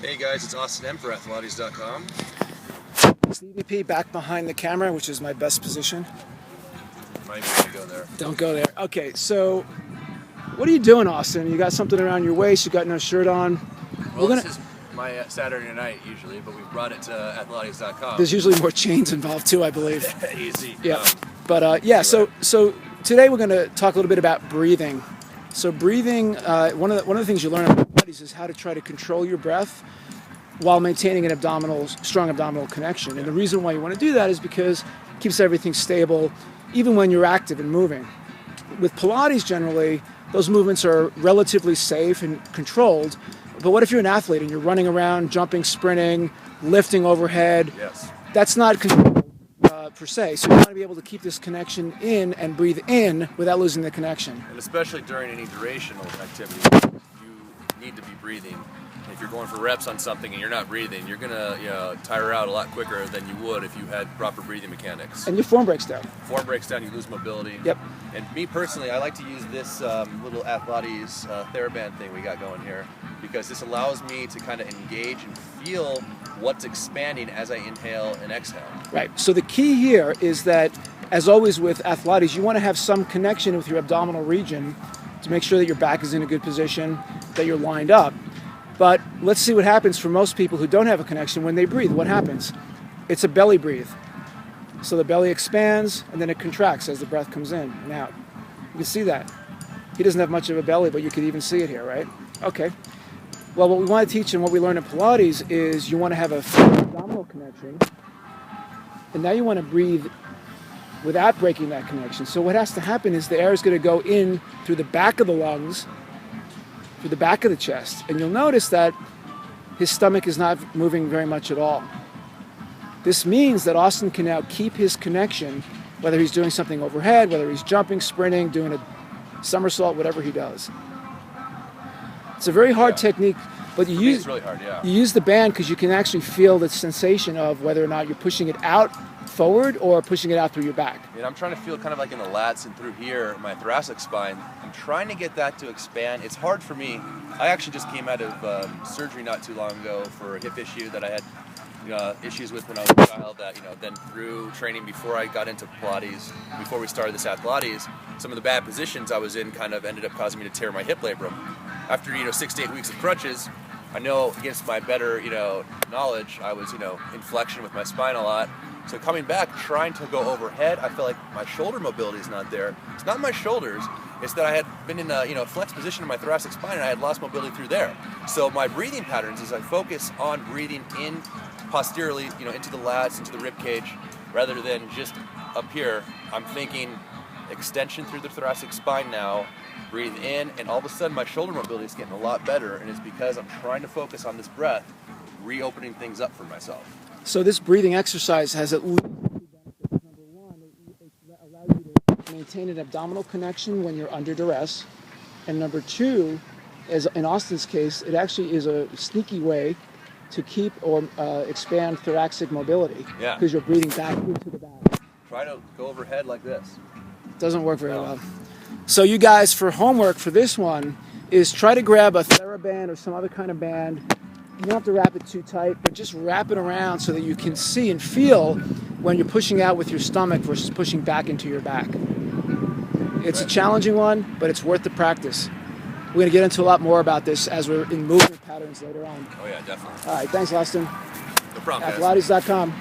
Hey guys, it's Austin M for Athletes.com. Stevie P back behind the camera, which is my best position. Might be able to go there. Don't go there. Okay, so what are you doing, Austin? You got something around your waist, you got no shirt on. Well, this is my Saturday night usually, but we brought it to Athletes.com. There's usually more chains involved too, I believe. Easy. Yeah. So today we're going to talk a little bit about breathing. So breathing, one of the things you learn about Pilates is how to try to control your breath while maintaining an strong abdominal connection. And the reason why you want to do that is because it keeps everything stable, even when you're active and moving. With Pilates, generally, those movements are relatively safe and controlled. But what if you're an athlete and you're running around, jumping, sprinting, lifting overhead? Yes. That's not controlled per se. So you want to be able to keep this connection in and breathe in without losing the connection. And especially during any durational activity, you need to be breathing. If you're going for reps on something and you're not breathing, you're gonna tire out a lot quicker than you would if you had proper breathing mechanics. And your form breaks down. Form breaks down, you lose mobility. Yep. And me personally, I like to use this little Athletes TheraBand thing we got going here because this allows me to kind of engage and feel what's expanding as I inhale and exhale. Right. So the key here is that, as always with Athletes, you want to have some connection with your abdominal region to make sure that your back is in a good position, that you're lined up. But let's see what happens for most people who don't have a connection when they breathe. What happens? It's a belly breathe. So the belly expands and then it contracts as the breath comes in and out. You can see that. He doesn't have much of a belly, but you can even see it here, right? Okay. Well, what we want to teach and what we learn in Pilates is you want to have a abdominal connection. And now you want to breathe without breaking that connection. So what has to happen is the air is going to go in through the back of the lungs, through the back of the chest, and you'll notice that his stomach is not moving very much at all. This means that Austin can now keep his connection, whether he's doing something overhead, whether he's jumping, sprinting, doing a somersault, whatever he does. It's a very hard technique, but you use, it's really hard, you use the band because you can actually feel the sensation of whether or not you're pushing it out forward or pushing it out through your back. And I'm trying to feel kind of like in the lats and through here, my thoracic spine. I'm trying to get that to expand. It's hard for me. I actually just came out of surgery not too long ago for a hip issue that I had issues with when I was a child that, then through training before I got into Pilates, before we started this Athletes, some of the bad positions I was in kind of ended up causing me to tear my hip labrum. After, 6 to 8 weeks of crutches, I know against my better, knowledge, I was, in flexion with my spine a lot. So coming back, trying to go overhead, I feel like my shoulder mobility is not there. It's not my shoulders. It's that I had been in a flex position in my thoracic spine and I had lost mobility through there. So my breathing patterns is I focus on breathing in posteriorly, into the lats, into the rib cage, rather than just up here. I'm thinking extension through the thoracic spine now, breathe in, and all of a sudden my shoulder mobility is getting a lot better, and it's because I'm trying to focus on this breath, reopening things up for myself. So this breathing exercise has at least two benefits. Number one, it allows you to maintain an abdominal connection when you're under duress. And number two, as in Austin's case, it actually is a sneaky way to keep or expand thoracic mobility. Yeah. Because you're breathing back into the back. Try to go overhead like this. Doesn't work very well. So you guys, for homework for this one, is try to grab a TheraBand or some other kind of band. You don't have to wrap it too tight, but just wrap it around so that you can see and feel when you're pushing out with your stomach versus pushing back into your back. It's a challenging one, but it's worth the practice. We're going to get into a lot more about this as we're in movement patterns later on. Oh yeah, definitely. All right, thanks, Austin. No problem, guys. Athletes.com.